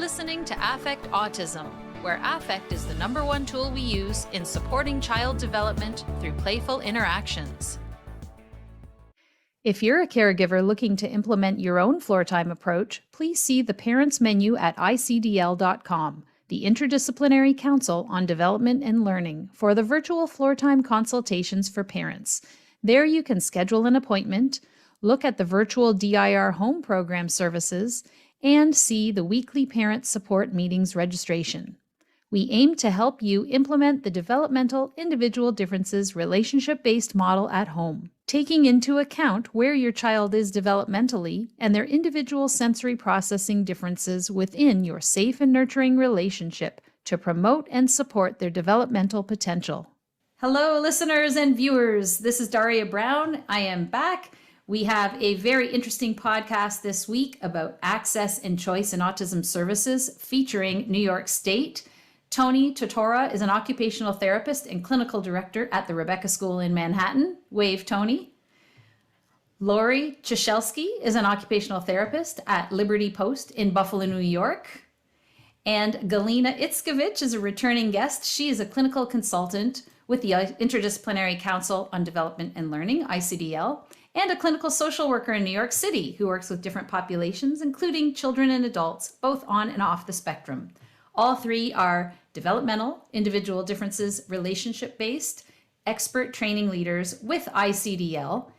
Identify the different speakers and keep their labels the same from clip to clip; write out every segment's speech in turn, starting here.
Speaker 1: listening to Affect Autism, where affect is the #1 tool we use in supporting child development through playful interactions. If you're a caregiver looking to implement your own floor time approach, please see the Parents menu at icdl.com, the Interdisciplinary Council on Development and Learning, for the virtual floor time consultations for parents. There you can schedule an appointment, look at the virtual DIR home program services, and see the weekly parent support meetings registration. We aim to help you implement the developmental individual differences relationship-based model at home, taking into account where your child is developmentally and their individual sensory processing differences within your safe and nurturing relationship to promote and support their developmental potential. Hello, listeners and viewers. This is Daria Brown. I am back. We have a very interesting podcast this week about access and choice in autism services featuring New York State. Tony Totora is an occupational therapist and clinical director at the Rebecca School in Manhattan. Wave, Tony. Lori Chishelsky is an occupational therapist at Liberty Post in Buffalo, New York. And Galina Itzkovich is a returning guest. She is a clinical consultant with the Interdisciplinary Council on Development and Learning, ICDL, and a clinical social worker in New York City who works with different populations, including children and adults, both on and off the spectrum. All three are developmental, individual differences, relationship-based, expert training leaders with ICDL.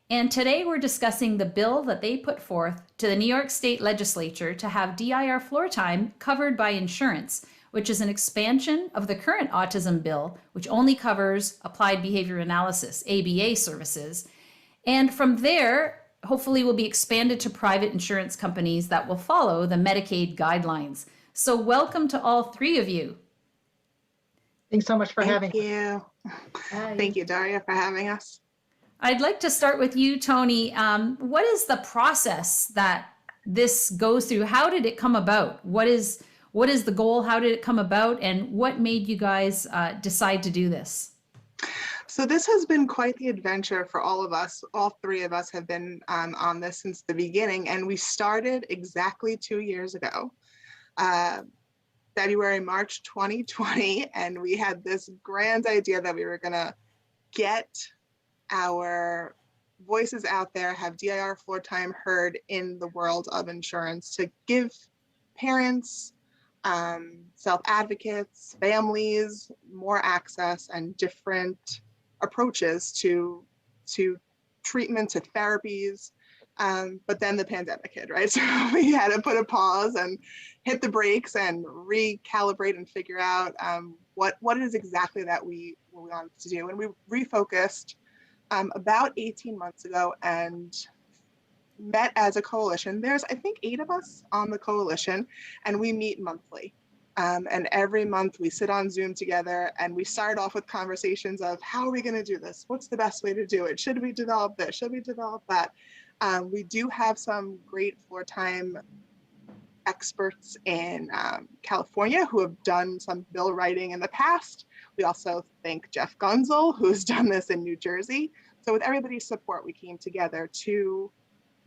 Speaker 1: And today we're discussing the bill that they put forth to the New York State Legislature to have DIR floor time covered by insurance, which is an expansion of the current autism bill, which only covers applied behavior analysis, ABA services. And from there, hopefully will be expanded to private insurance companies that will follow the Medicaid guidelines. So welcome to all three of you.
Speaker 2: Thanks so much for having
Speaker 3: us. Thank you, Daria, for having us.
Speaker 1: I'd like to start with you, Tony. What is the process that this goes through? How did it come about? What is the goal? How did it come about? And what made you guys decide to do this?
Speaker 3: So this has been quite the adventure for all of us. All three of us have been on this since the beginning, and we started exactly 2 years ago, March 2020, and we had this grand idea that we were going to get our voices out there, have DIR floor time heard in the world of insurance to give parents, self-advocates, families more access and different approaches to treatment, to therapies. But then the pandemic hit, right? So we had to put a pause and hit the brakes and recalibrate and figure out what it is exactly that we wanted to do. And we refocused about 18 months ago and met as a coalition. There's, I think, 8 of us on the coalition, and we meet monthly. And every month we sit on Zoom together and we start off with conversations of how are we going to do this? What's the best way to do it? Should we develop this? Should we develop that? We do have some great floor time experts in California who have done some bill writing in the past. We also thank Jeff Gunzel, who's done this in New Jersey. So with everybody's support, we came together to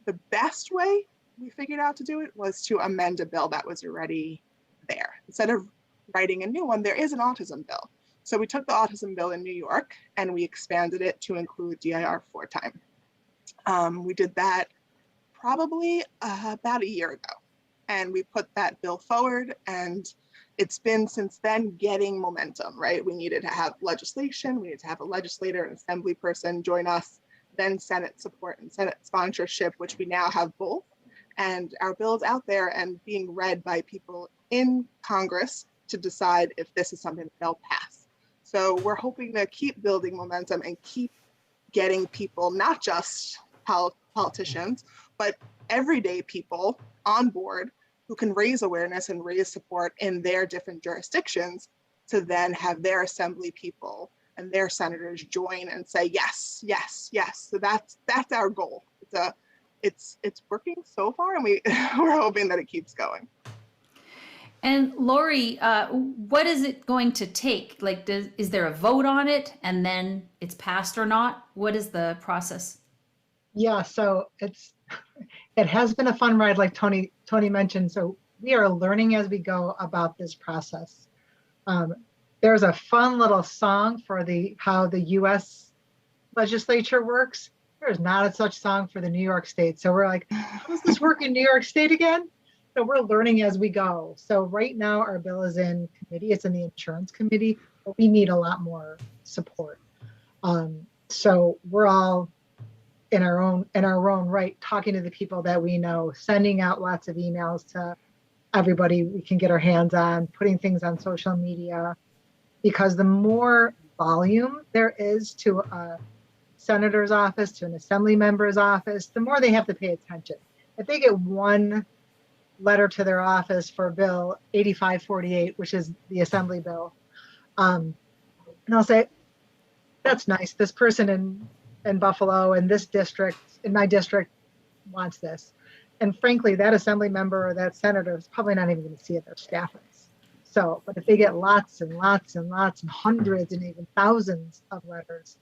Speaker 3: the best way we figured out to do it was to amend a bill that was already there. Instead of writing a new one, there is an autism bill. So we took the autism bill in New York and we expanded it to include DIR floor time. We did that probably about a year ago, and we put that bill forward, and it's been since then getting momentum, right? We needed to have legislation, we needed to have a legislator, an assembly person join us, then Senate support and Senate sponsorship, which we now have both. And our bill's out there and being read by people in Congress to decide if this is something that they'll pass. So we're hoping to keep building momentum and keep getting people, not just politicians, but everyday people on board who can raise awareness and raise support in their different jurisdictions to then have their assembly people and their senators join and say, yes, yes, yes. So that's our goal. It's working so far, and we're hoping that it keeps going.
Speaker 1: And Lori, what is it going to take? Like, is there a vote on it and then it's passed or not? What is the process?
Speaker 2: Yeah, so it has been a fun ride, like Tony mentioned. So we are learning as we go about this process. There's a fun little song for how the U.S. legislature works. There's not a such song for the New York State. So we're like, how does this work in New York State again? So we're learning as we go. So right now our bill is in committee. It's in the insurance committee, but we need a lot more support. So we're all in our own right, talking to the people that we know, sending out lots of emails to everybody we can get our hands on, putting things on social media, because the more volume there is to a senator's office, to an assembly member's office, the more they have to pay attention. If they get one letter to their office for Bill 8548, which is the assembly bill, and I'll say, that's nice. This person in Buffalo, in this district, in my district, wants this. And frankly, that assembly member or that senator is probably not even going to see it. Their staff is. So, but if they get lots and lots and lots and hundreds and even thousands of letters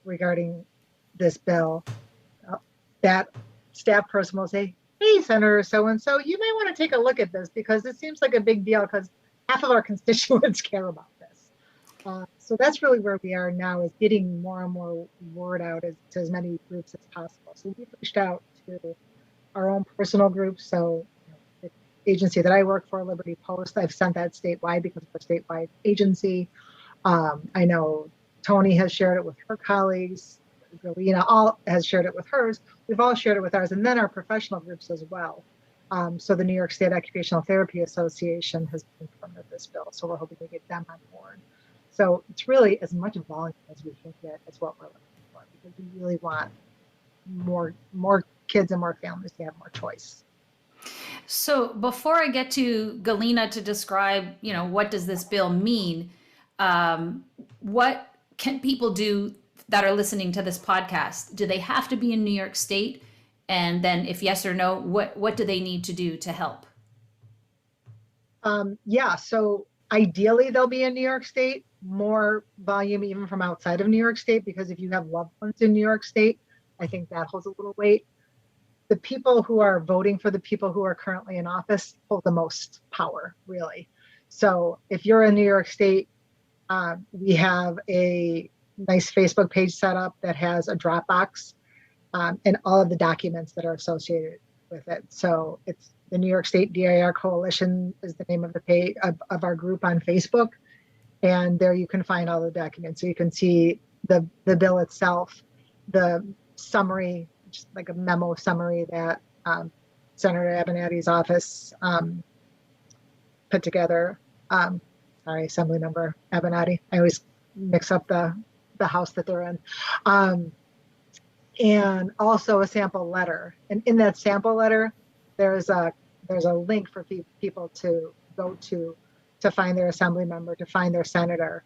Speaker 2: regarding this bill, that staff person will say, hey, Senator so-and-so, you may want to take a look at this because it seems like a big deal because half of our constituents care about this. So that's really where we are now, is getting more and more word out to as many groups as possible. So we've reached out to our own personal groups. So the agency that I work for, Liberty Post, I've sent that statewide because we're a statewide agency. I know Tony has shared it with her colleagues. Galena all has shared it with hers. We've all shared it with ours, and then our professional groups as well. So the New York State Occupational Therapy Association has confirmed this bill, so we're hoping to get them on board. So it's really as much volume as we can get is what we're looking for, because we really want more kids and more families to have more choice.
Speaker 1: So before I get to Galena to describe, what does this bill mean, what can people do that are listening to this podcast? Do they have to be in New York State? And then if yes or no, what do they need to do to help?
Speaker 2: So ideally they'll be in New York State, more volume even from outside of New York State, because if you have loved ones in New York State, I think that holds a little weight. The people who are voting for the people who are currently in office hold the most power, really. So if you're in New York State, we have a nice Facebook page set up that has a Dropbox and all of the documents that are associated with it. So it's the New York State DIR Coalition is the name of the page of our group on Facebook. And there you can find all the documents. So you can see the bill itself, the summary, just like a memo summary that Senator Avenatti's office put together. Assemblymember Avenatti. I always mix up the house that they're in. And also a sample letter. And in that sample letter, there's a link for people to go to find their assembly member, to find their senator.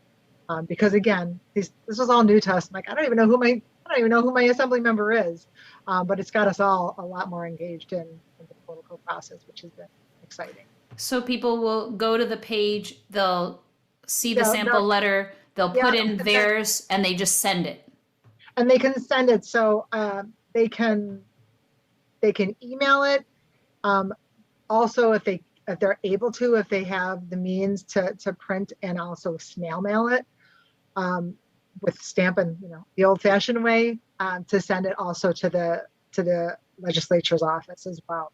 Speaker 2: Because again, this was all new to us. I'm like, I don't even know who my assembly member is. But it's got us all a lot more engaged in the political process, which has been exciting.
Speaker 1: So people will go to the page, they'll see the sample letter, they'll put in theirs, and they just send it.
Speaker 2: And they can send it. So they can email it. Also, if they're able to, if they have the means to print and also snail mail it with stamping, the old-fashioned way, to send it also to the legislature's office as well.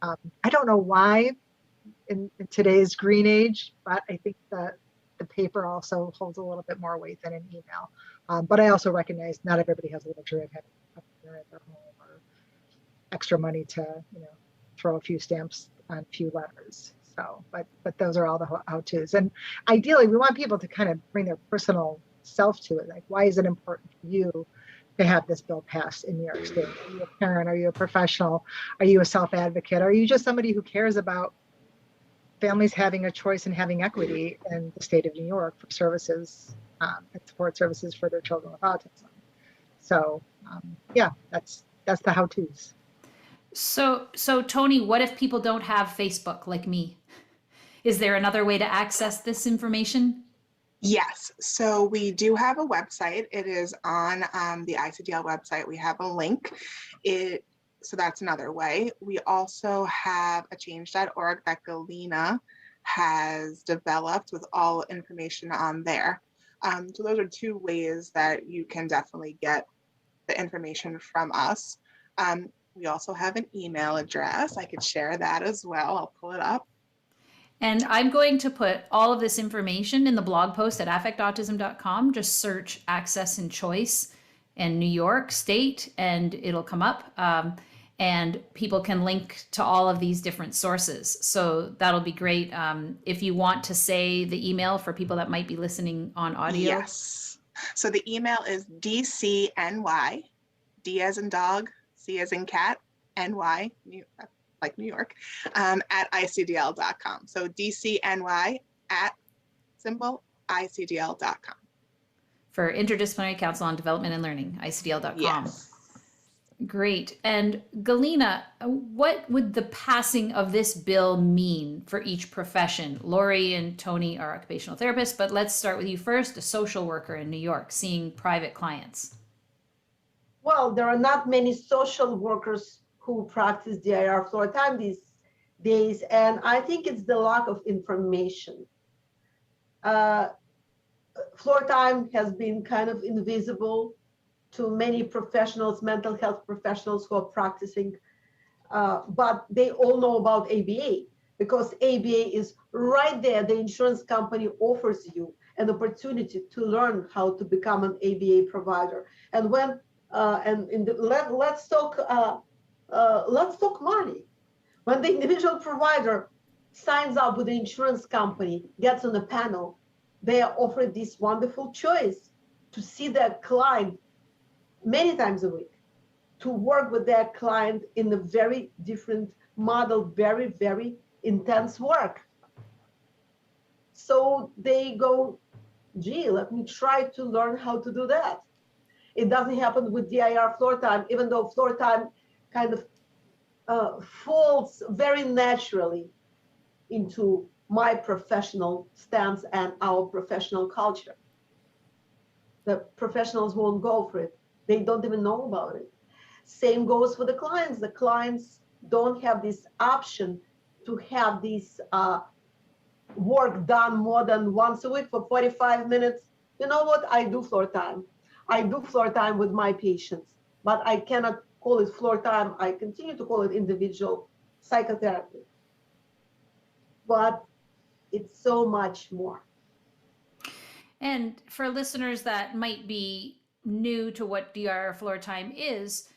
Speaker 2: I don't know why in today's green age, but I think that the paper also holds a little bit more weight than an email. But I also recognize not everybody has the luxury of having a printer at their home or extra money to, throw a few stamps on a few letters. So, but those are all the how-tos. And ideally, we want people to kind of bring their personal self to it. Like, why is it important for you to have this bill passed in New York State? Are you a parent? Are you a professional? Are you a self-advocate? Are you just somebody who cares about families having a choice and having equity in the state of New York for services and support services for their children with autism? So that's the how-tos.
Speaker 1: So Tony, what if people don't have Facebook like me? Is there another way to access this information?
Speaker 3: Yes, so we do have a website. It is on the ICDL website. We have a link. It So that's another way. We also have a change.org that Galena has developed with all information on there. So those are two ways that you can definitely get the information from us. We also have an email address. I could share that as well. I'll pull it up.
Speaker 1: And I'm going to put all of this information in the blog post at affectautism.com. Just search access and choice in New York State, and it'll come up. And people can link to all of these different sources. So that'll be great. If you want to say the email for people that might be listening on audio.
Speaker 3: Yes. So the email is DCNY, D as in dog, C as in cat, NY, like New York, at ICDL.com. So DCNY at symbol ICDL.com.
Speaker 1: For Interdisciplinary Council on Development and Learning, ICDL.com.
Speaker 3: Yes.
Speaker 1: Great. And Galena, what would the passing of this bill mean for each profession? Lori and Tony are occupational therapists, but let's start with you first, a social worker in New York, seeing private clients.
Speaker 4: Well, there are not many social workers who practice DIR floor time these days, and I think it's the lack of information. Floor time has been kind of invisible to many professionals, mental health professionals who are practicing, but they all know about ABA because ABA is right there. The insurance company offers you an opportunity to learn how to become an ABA provider. And when let's talk money. When the individual provider signs up with the insurance company, gets on a panel, they are offered this wonderful choice to see their client many times a week, to work with their client in a very different model, very, very intense work. So they go, gee, let me try to learn how to do that. It doesn't happen with DIR floor time, even though floor time kind of falls very naturally into my professional stance and our professional culture. The professionals won't go for it. They don't even know about it. Same goes for the clients. The clients don't have this option to have this work done more than once a week for 45 minutes. You know what? I do floor time. I do floor time with my patients, but I cannot call it floor time. I continue to call it individual psychotherapy. But it's so much more.
Speaker 1: And for listeners that might be new to what DIR floor time is,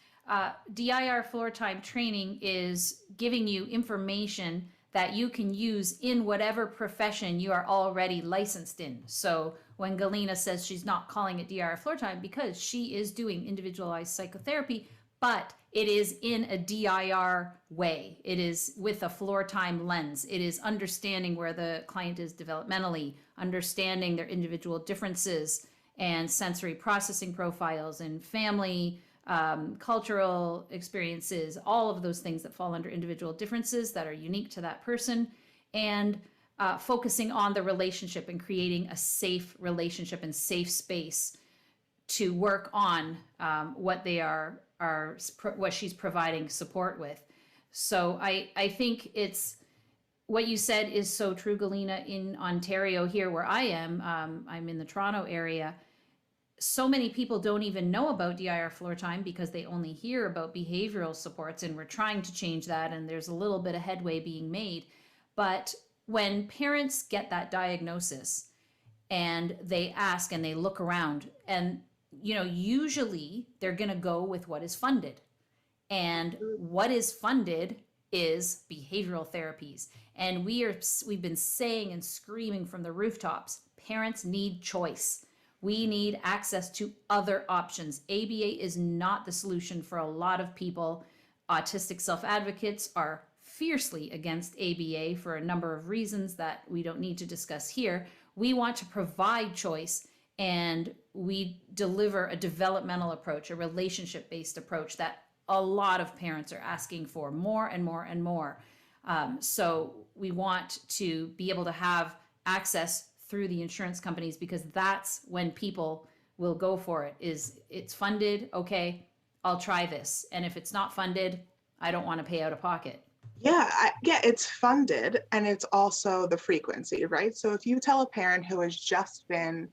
Speaker 1: DIR floor time training is giving you information that you can use in whatever profession you are already licensed in. So when Galena says she's not calling it DIR floor time because she is doing individualized psychotherapy, but it is in a DIR way. It is with a floor time lens. It is understanding where the client is developmentally, understanding their individual differences and sensory processing profiles and family, cultural experiences, all of those things that fall under individual differences that are unique to that person, and focusing on the relationship and creating a safe relationship and safe space to work on what they are what she's providing support with. So I think it's what you said is so true, Galena. In Ontario here where I am, I'm in the Toronto area. So many people don't even know about DIR floor time because they only hear about behavioral supports, and we're trying to change that, and there's a little bit of headway being made. But when parents get that diagnosis and they ask and they look around, and usually they're going to go with what is funded. And what is funded is behavioral therapies. And we've been saying and screaming from the rooftops, parents need choice. We need access to other options. ABA is not the solution for a lot of people. Autistic self-advocates are fiercely against ABA for a number of reasons that we don't need to discuss here. We want to provide choice, and we deliver a developmental approach, a relationship-based approach that a lot of parents are asking for more and more and more. So we want to be able to have access through the insurance companies, because that's when people will go for it. Is it's funded? Okay, I'll try this. And if it's not funded, I don't want to pay out of pocket.
Speaker 3: Yeah, it's funded, and it's also the frequency, right? So if you tell a parent who has just been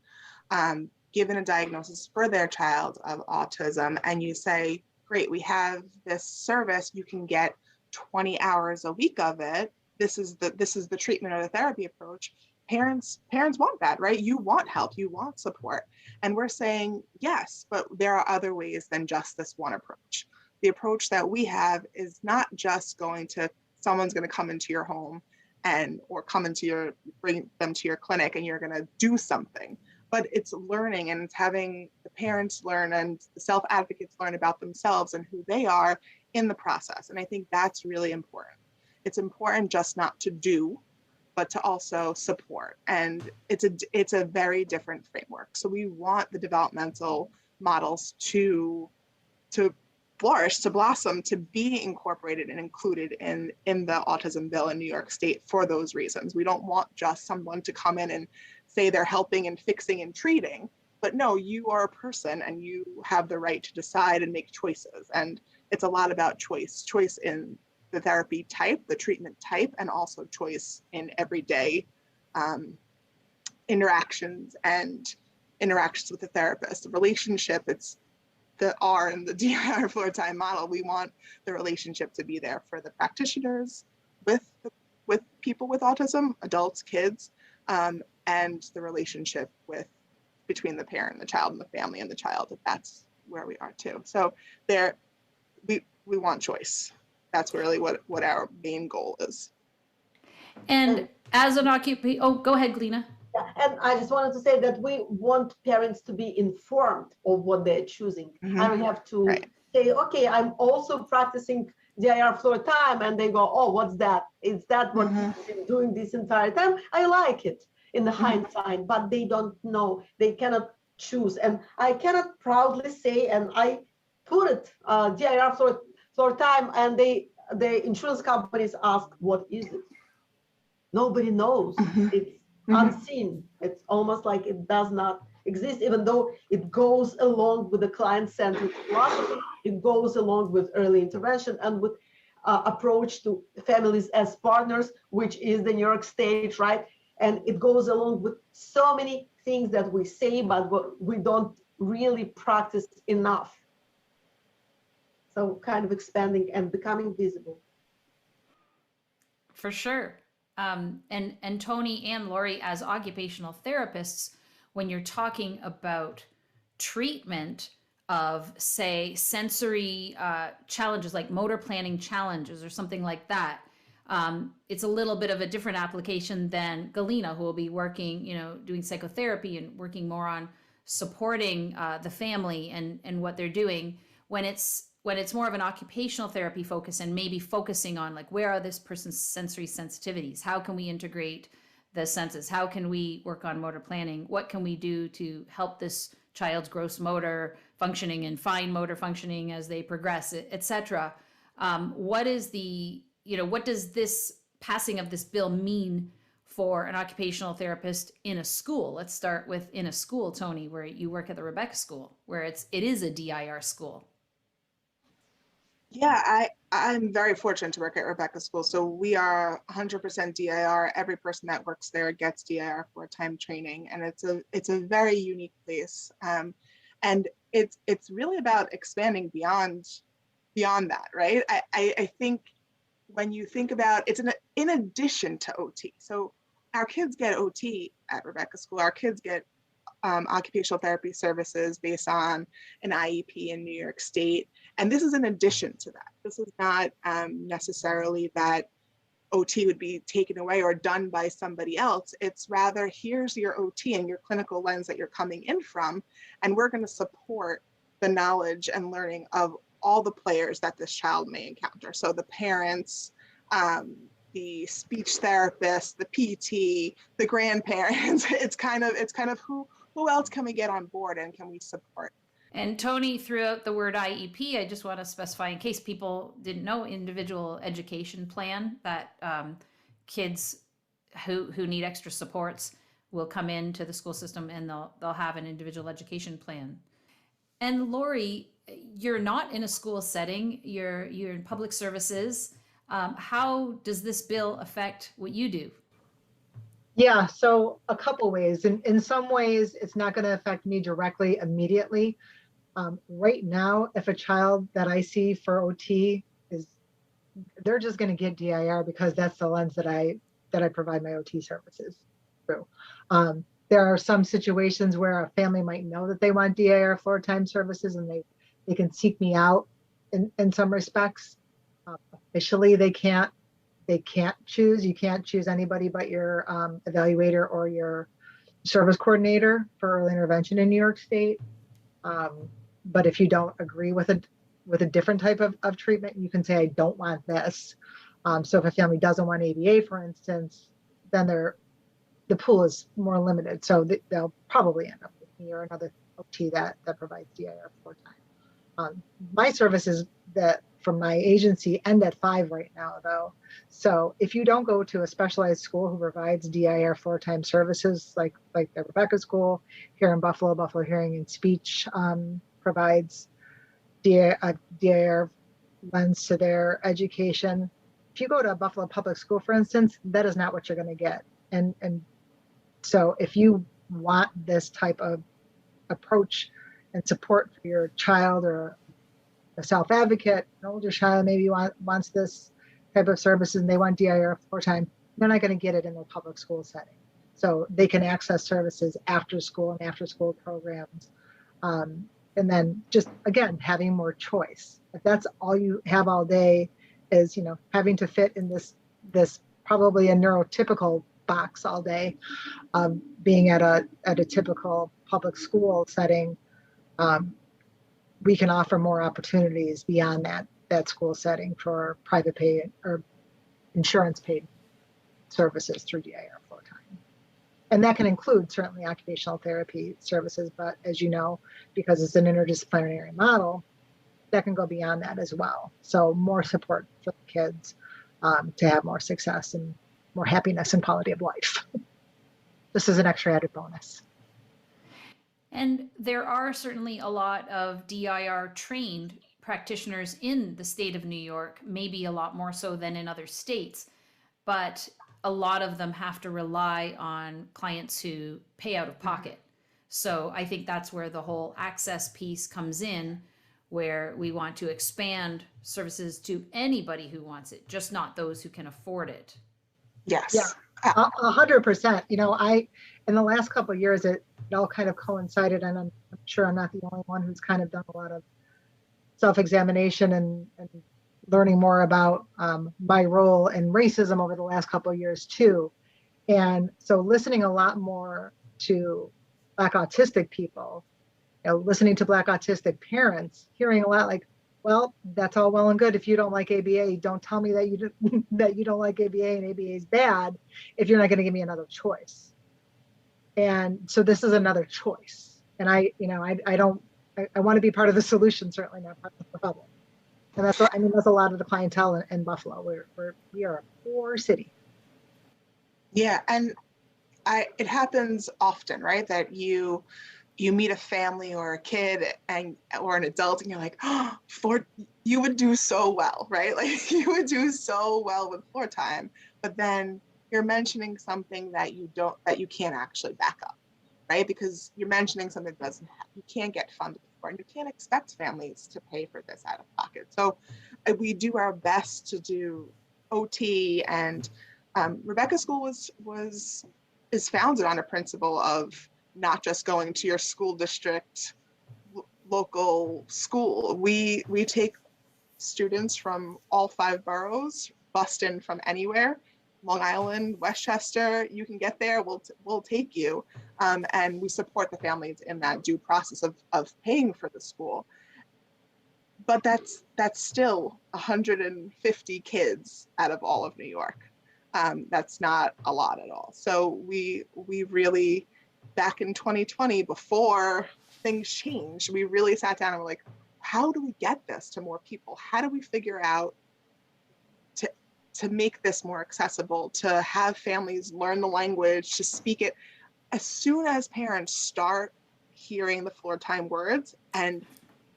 Speaker 3: given a diagnosis for their child of autism, and you say, great, we have this service, you can get 20 hours a week of it. This is the treatment or the therapy approach. Parents want that, right? You want help, you want support. And we're saying, yes, but there are other ways than just this one approach. The approach that we have is not just someone's going to come into your home or bring them to your clinic and you're going to do something, but it's learning, and it's having the parents learn and the self-advocates learn about themselves and who they are in the process. And I think that's really important. It's important just not to do, but to also support. And it's a very different framework. So we want the developmental models to flourish, to blossom, to be incorporated and included in the autism bill in New York State for those reasons. We don't want just someone to come in and say they're helping and fixing and treating, but no, you are a person and you have the right to decide and make choices. And it's a lot about choice in the therapy type, the treatment type, and also choice in everyday interactions with the therapist. The relationship, it's the R and the DIR floor time model. We want the relationship to be there for the practitioners with people with autism, adults, kids, and the relationship between the parent and the child and the family and the child. That's where we are too. So we want choice. That's really what our main goal is.
Speaker 1: And as an go ahead, Glena.
Speaker 4: Yeah, and I just wanted to say that we want parents to be informed of what they're choosing. I don't have to say, okay, I'm also practicing DIR floor time, and they go, oh, what's that? Is that what you've been doing this entire time? I like it in the hindsight, but they don't know. They cannot choose. And I cannot proudly say, and I put it, DIR floor time, and the insurance companies ask, what is it? Nobody knows. It's unseen. It's almost like it does not exist, even though it goes along with the client-centered philosophy. It goes along with early intervention and with approach to families as partners, which is the New York State, right? And it goes along with so many things that we say, but we don't really practice enough. So kind of expanding and becoming visible.
Speaker 1: For sure. And Tony and Lori, as occupational therapists, when you're talking about treatment of, say, sensory challenges like motor planning challenges or something like that, it's a little bit of a different application than Galina, who will be working, doing psychotherapy and working more on supporting the family and what they're doing. When it's more of an occupational therapy focus and maybe focusing on like, where are this person's sensory sensitivities? How can we integrate the senses? How can we work on motor planning? What can we do to help this child's gross motor functioning and fine motor functioning as they progress, et cetera? What does this passing of this bill mean for an occupational therapist in a school? Let's start with in a school, Tony, where you work at the Rebecca School, where it is a DIR school.
Speaker 3: Yeah, I'm very fortunate to work at Rebecca School. So we are 100% DIR. Every person that works there gets DIR for time training, and it's a very unique place. And it's really about expanding beyond that, right? I think when you think about it's in addition to OT. So our kids get OT at Rebecca School. Our kids get occupational therapy services based on an IEP in New York State. And this is in addition to that. This is not necessarily that OT would be taken away or done by somebody else. It's rather, here's your OT and your clinical lens that you're coming in from, and we're going to support the knowledge and learning of all the players that this child may encounter. So the parents, the speech therapist, the PT, the grandparents. It's kind of who else can we get on board and can we support?
Speaker 1: And Tony threw out the word IEP. I just want to specify, in case people didn't know, individual education plan, that kids who need extra supports will come into the school system and they'll have an individual education plan. And Lori, you're not in a school setting, you're in public services. How does this bill affect what you do?
Speaker 2: Yeah, so a couple ways. In some ways, it's not going to affect me directly immediately. Right now, if a child that I see for OT is, they're just going to get DIR because that's the lens that I provide my OT services through. There are some situations where a family might know that they want DIR floor time services, and they can seek me out in some respects. Officially, they can't choose. You can't choose anybody but your evaluator or your service coordinator for early intervention in New York State. But if you don't agree with a different type of treatment, you can say, I don't want this. So if a family doesn't want ABA, for instance, then the pool is more limited. So they'll probably end up with me or another OT that provides DIR floor time. My services that from my agency end at 5 right now, though. So if you don't go to a specialized school who provides DIR floor time services, like the Rebecca School here in Buffalo Hearing and Speech provides DIR lens to their education. If you go to a Buffalo Public School, for instance, that is not what you're going to get. And so if you want this type of approach and support for your child, or a self-advocate, an older child maybe wants this type of services and they want DIR floor time, they're not going to get it in the public school setting. So they can access services after school and after school programs. And then just, again, having more choice. If that's all you have all day is, having to fit in this probably a neurotypical box all day, being at a typical public school setting, we can offer more opportunities beyond that school setting for private pay or insurance paid services through DIR floor time. And that can include certainly occupational therapy services, but as you know, because it's an interdisciplinary model, that can go beyond that as well. So more support for the kids to have more success and more happiness and quality of life. This is an extra added bonus.
Speaker 1: And there are certainly a lot of DIR trained practitioners in the state of New York, maybe a lot more so than in other states, but a lot of them have to rely on clients who pay out of pocket. So I think that's where the whole access piece comes in, where we want to expand services to anybody who wants it, just not those who can afford it.
Speaker 3: Yes.
Speaker 2: Yeah, 100%. In the last couple of years, it all kind of coincided, and I'm sure I'm not the only one who's kind of done a lot of self-examination and learning more about my role in racism over the last couple of years too. And so listening a lot more to Black autistic people, listening to Black autistic parents, hearing a lot like, well, that's all well and good. If you don't like ABA, don't tell me that you don't like ABA and ABA is bad if you're not going to give me another choice. And so this is another choice. And I want to be part of the solution, certainly not part of the problem. And that's a lot of the clientele in Buffalo. We are a poor city.
Speaker 3: Yeah, and it happens often, right? That you meet a family or a kid or an adult, and you're like, oh, you would do so well, right? Like you would do so well with floor time, but then you're mentioning something that you can't actually back up, right? Because you're mentioning something that you can't get funded for, and you can't expect families to pay for this out of pocket. So we do our best to do OT, and Rebecca School is founded on a principle of not just going to your school district local school. We take students from all 5 boroughs, bust in from anywhere, Long Island, Westchester, you can get there, we'll take you. And we support the families in that due process of paying for the school. But that's still 150 kids out of all of New York. That's not a lot at all. So we really, back in 2020, before things changed, we really sat down and were like, how do we get this to more people? How do we figure out to make this more accessible, to have families learn the language, to speak it? As soon as parents start hearing the floor time words and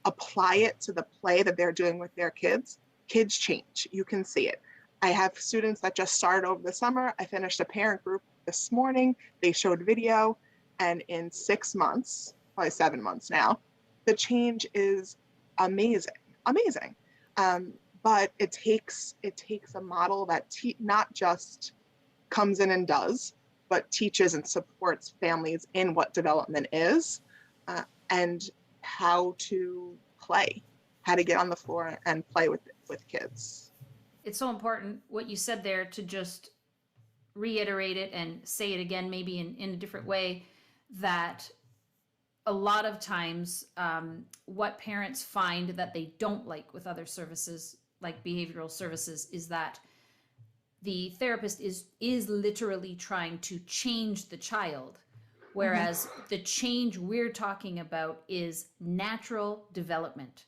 Speaker 3: apply it to the play that they're doing with their kids, kids change. You can see it. I have students that just started over the summer. I finished a parent group this morning. They showed video, and in 6 months, probably 7 months now, the change is amazing, amazing. But it takes a model that not just comes in and does, but teaches and supports families in what development is, and how to play, how to get on the floor and play with kids.
Speaker 1: It's so important what you said there, to just reiterate it and say it again, maybe in a different way, that a lot of times what parents find that they don't like with other services like behavioral services is that the therapist is literally trying to change the child, whereas the change we're talking about is natural development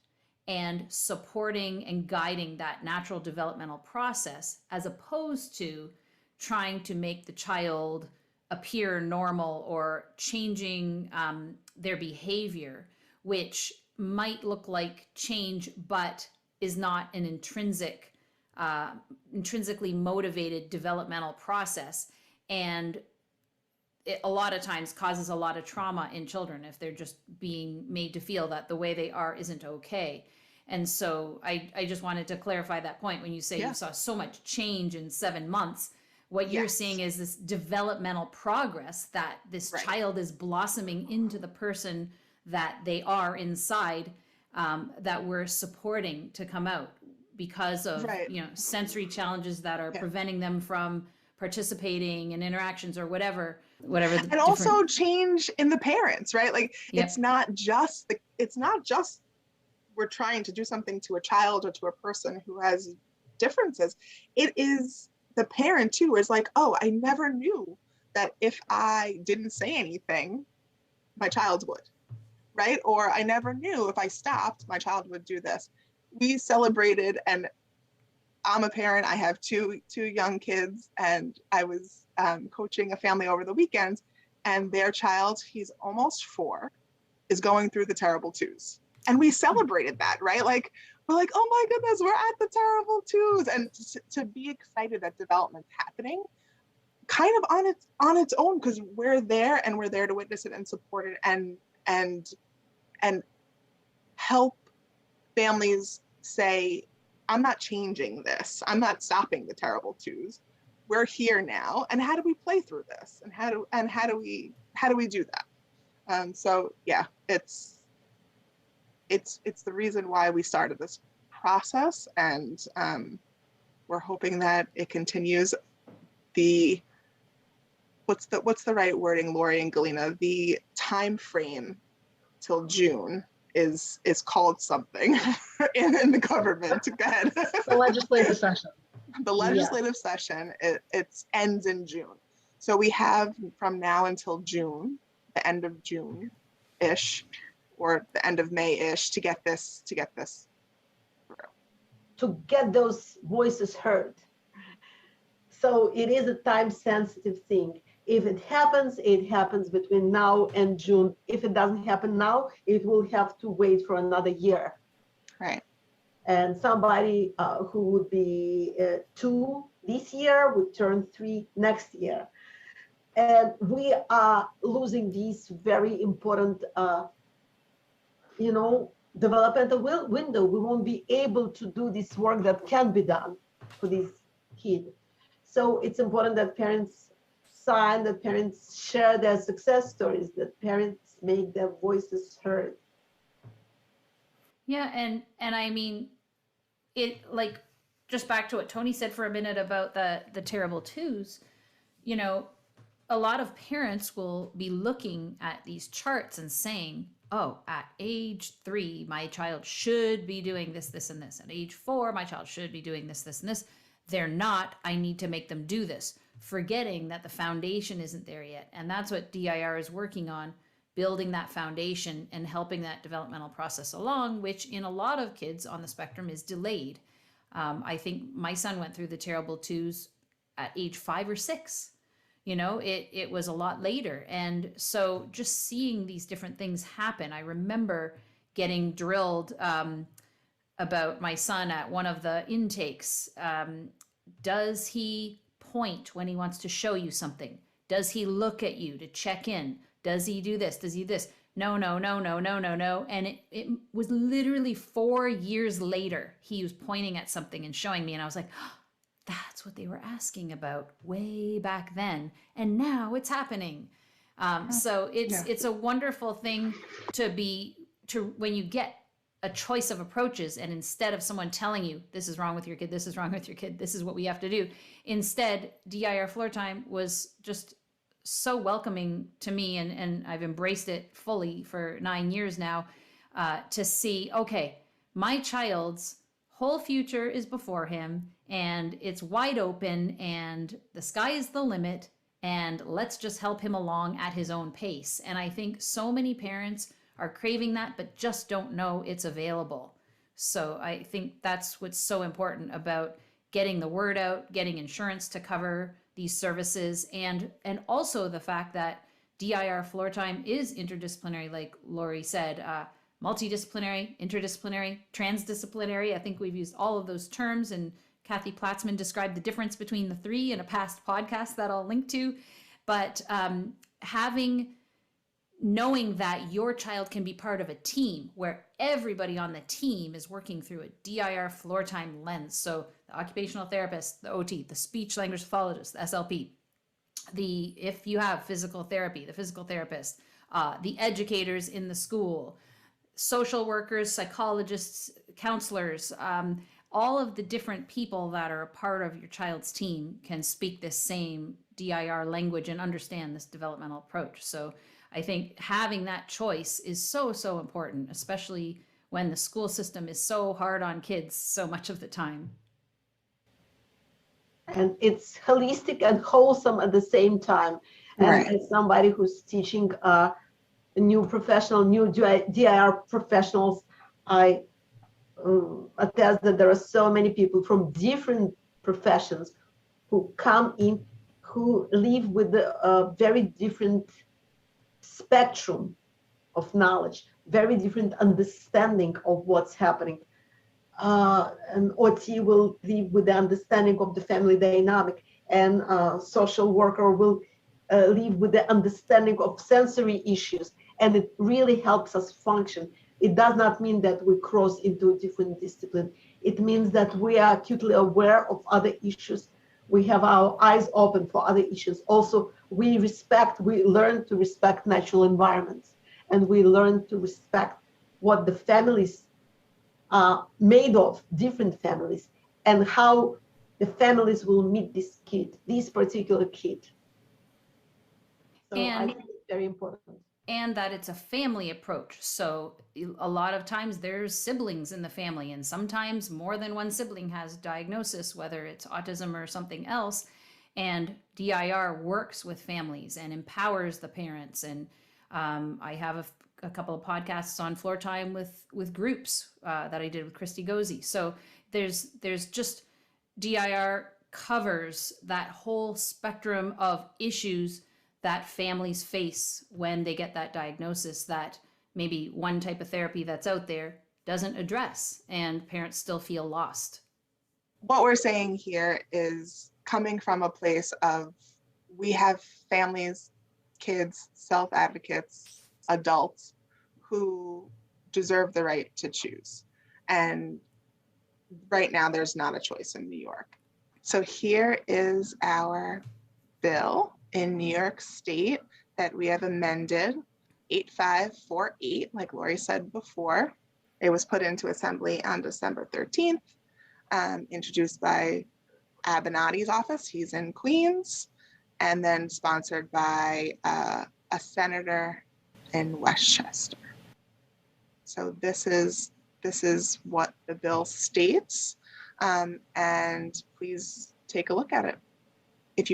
Speaker 1: and supporting and guiding that natural developmental process, as opposed to trying to make the child appear normal or changing their behavior, which might look like change but is not an intrinsically motivated developmental process, and it a lot of times causes a lot of trauma in children if they're just being made to feel that the way they are isn't okay. And so I just wanted to clarify that point. When you say you saw so much change in 7 months, what you're seeing is this developmental progress, that this child is blossoming into the person that they are inside, that we're supporting to come out because of sensory challenges that are preventing them from participating in interactions or whatever
Speaker 3: and also change in the parents, right? Like it's not just we're trying to do something to a child or to a person who has differences. It is the parent too, is like, oh, I never knew that if I didn't say anything, my child would, right? Or I never knew if I stopped, my child would do this. We celebrated, and I'm a parent. I have two young kids, and I was coaching a family over the weekend, and their child, he's almost 4, is going through the terrible twos. And we celebrated that, right? Like, we're like, oh my goodness, we're at the terrible twos. And to be excited that development's happening kind of on its own, because we're there and we're there to witness it and support it and help families say, I'm not changing this. I'm not stopping the terrible twos. We're here now. And how do we play through this? And how do we do that? So yeah, it's the reason why we started this process, and we're hoping that it continues. What's the right wording, Lori and Galina? The time frame till June is called something in the government. Go ahead.
Speaker 2: The legislative session.
Speaker 3: The legislative session, it ends in June. So we have from now until June, the end of June-ish, or the end of May-ish, to get this through.
Speaker 4: To get those voices heard. So it is a time-sensitive thing. If it happens between now and June. If it doesn't happen now, it will have to wait for another year.
Speaker 3: Right.
Speaker 4: And somebody who would be 2 this year would turn 3 next year. And we are losing this very important, developmental window. We won't be able to do this work that can be done for this kid. So it's important that parents sign, that parents share their success stories, that parents make their voices heard.
Speaker 1: Yeah, and I mean, it, like, just back to what Tony said for a minute about the terrible twos, a lot of parents will be looking at these charts and saying, oh, at age 3, my child should be doing this, this, and this. At age 4, my child should be doing this, this, and this. They're not. I need to make them do this, forgetting that the foundation isn't there yet. And that's what DIR is working on, building that foundation and helping that developmental process along, which in a lot of kids on the spectrum is delayed. I think my son went through the terrible twos at age 5 or 6. It was a lot later. And so just seeing these different things happen, I remember getting drilled about my son at one of the intakes. Does he point when he wants to show you something? Does he look at you to check in? Does he do this? Does he do this? No, no, no, no, no, no, no. And it was literally 4 years later, he was pointing at something and showing me. And I was like, oh, that's what they were asking about way back then. And now it's happening. So it's a wonderful thing to when you get a choice of approaches, and instead of someone telling you this is wrong with your kid, this is wrong with your kid, this is what we have to do, instead DIR floor time was just so welcoming to me, and I've embraced it fully for 9 years now, to see, okay, my child's whole future is before him and it's wide open and the sky is the limit, and let's just help him along at his own pace. And I think so many parents are craving that, but just don't know it's available. So I think that's what's so important about getting the word out, getting insurance to cover these services, and also the fact that DIR floor time is interdisciplinary, like Lori said, multidisciplinary, interdisciplinary, transdisciplinary. I think we've used all of those terms, and Kathy Platzman described the difference between the three in a past podcast that I'll link to. But knowing that your child can be part of a team where everybody on the team is working through a DIR floor time lens. So the occupational therapist, the OT, the speech language pathologist, the SLP, if you have physical therapy, the physical therapist, the educators in the school, social workers, psychologists, counselors, all of the different people that are a part of your child's team can speak this same DIR language and understand this developmental approach. So I think having that choice is so, so important, especially when the school system is so hard on kids so much of the time.
Speaker 4: And it's holistic and wholesome at the same time. And
Speaker 3: Right.
Speaker 4: as somebody who's teaching new DIR professionals, I attest that there are so many people from different professions who come in, who live with a very different spectrum of knowledge, very different understanding of what's happening. An OT will live with the understanding of the family dynamic, and a social worker will live with the understanding of sensory issues, and it really helps us function. It does not mean that we cross into a different discipline. It means that we are acutely aware of other issues. We have our eyes open for other issues. Also, we learn to respect natural environments, and we learn to respect what the families are made of, different families, and how the families will meet this particular kid. So I think it's very important.
Speaker 1: And that it's a family approach. So a lot of times there's siblings in the family, and sometimes more than one sibling has diagnosis, whether it's autism or something else. And DIR works with families and empowers the parents. And I have a couple of podcasts on floor time with groups that I did with Christy Gozy. So there's just DIR covers that whole spectrum of issues that families face when they get that diagnosis that maybe one type of therapy that's out there doesn't address, and parents still feel lost.
Speaker 3: What we're saying here is coming from a place of, we have families, kids, self-advocates, adults who deserve the right to choose. And right now there's not a choice in New York. So here is our bill in New York State that we have amended, 8548, like Lori said before. It was put into assembly on December 13th, introduced by Abenati's office, he's in Queens, and then sponsored by a senator in Westchester. So this is what the bill states, and please take a look at it. If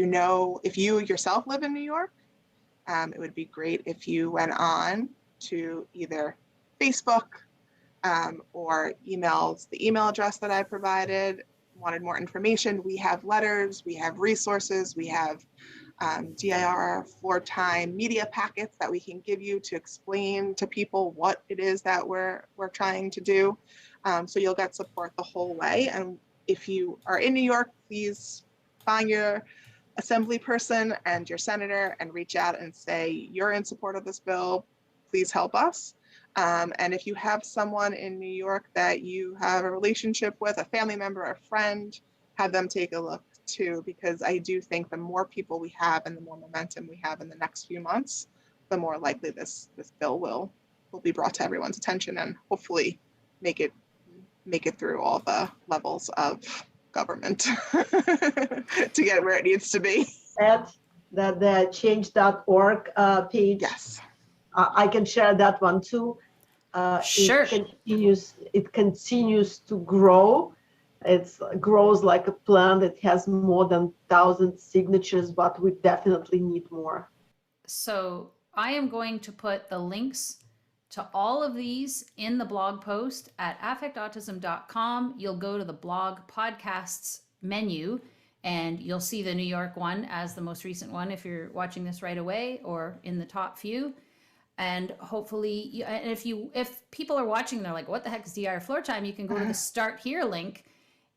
Speaker 3: you yourself live in New York, it would be great if you went on to either Facebook or emailed the email address that I provided, wanted more information. We have letters, we have resources, we have DIR floor time media packets that we can give you to explain to people what it is that we're trying to do. So you'll get support the whole way. And if you are in New York, please find your assembly person and your senator and reach out and say, you're in support of this bill, please help us. And if you have someone in New York that you have a relationship with, a family member, a friend, have them take a look too, because I do think the more people we have and the more momentum we have in the next few months, the more likely this bill will be brought to everyone's attention and hopefully make it through all the levels of government to get where it needs to be.
Speaker 4: At the change.org page.
Speaker 3: Yes.
Speaker 4: I can share that one too.
Speaker 1: Sure.
Speaker 4: It continues to grow. It grows like a plant. It has more than 1,000 signatures, but we definitely need more.
Speaker 1: So I am going to put the links to all of these in the blog post at affectautism.com. You'll go to the blog podcasts menu and you'll see the New York one as the most recent one if you're watching this right away or in the top few. And hopefully, if people are watching, they're like, what the heck is DIR floor time? You can go to the Start Here link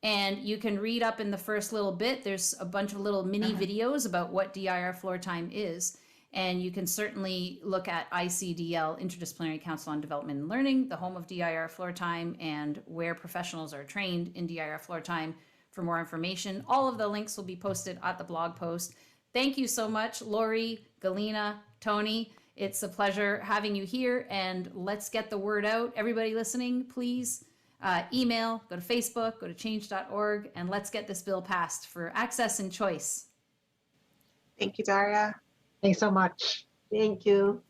Speaker 1: and you can read up in the first little bit. There's a bunch of little mini videos about what DIR floor time is. And you can certainly look at ICDL, Interdisciplinary Council on Development and Learning, the home of DIR floor time, and where professionals are trained in DIR floor time for more information. All of the links will be posted at the blog post. Thank you so much, Lori, Galina, Tony. It's a pleasure having you here, and let's get the word out. Everybody listening, please email, go to Facebook, go to change.org, and let's get this bill passed for access and choice.
Speaker 3: Thank you, Daria.
Speaker 2: Thanks so much.
Speaker 4: Thank you.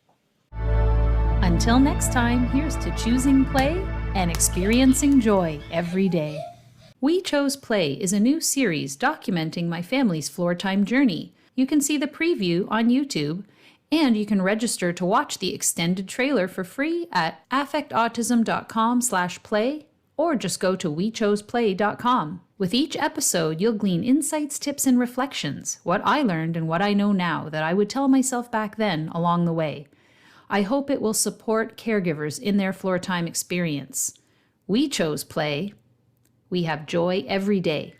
Speaker 1: Until next time, here's to choosing play and experiencing joy every day. We Chose Play is a new series documenting my family's floor time journey. You can see the preview on YouTube, and you can register to watch the extended trailer for free at affectautism.com/play, or just go to wechoseplay.com. With each episode, you'll glean insights, tips, and reflections, what I learned and what I know now that I would tell myself back then along the way. I hope it will support caregivers in their floor time experience. We chose play. We have joy every day.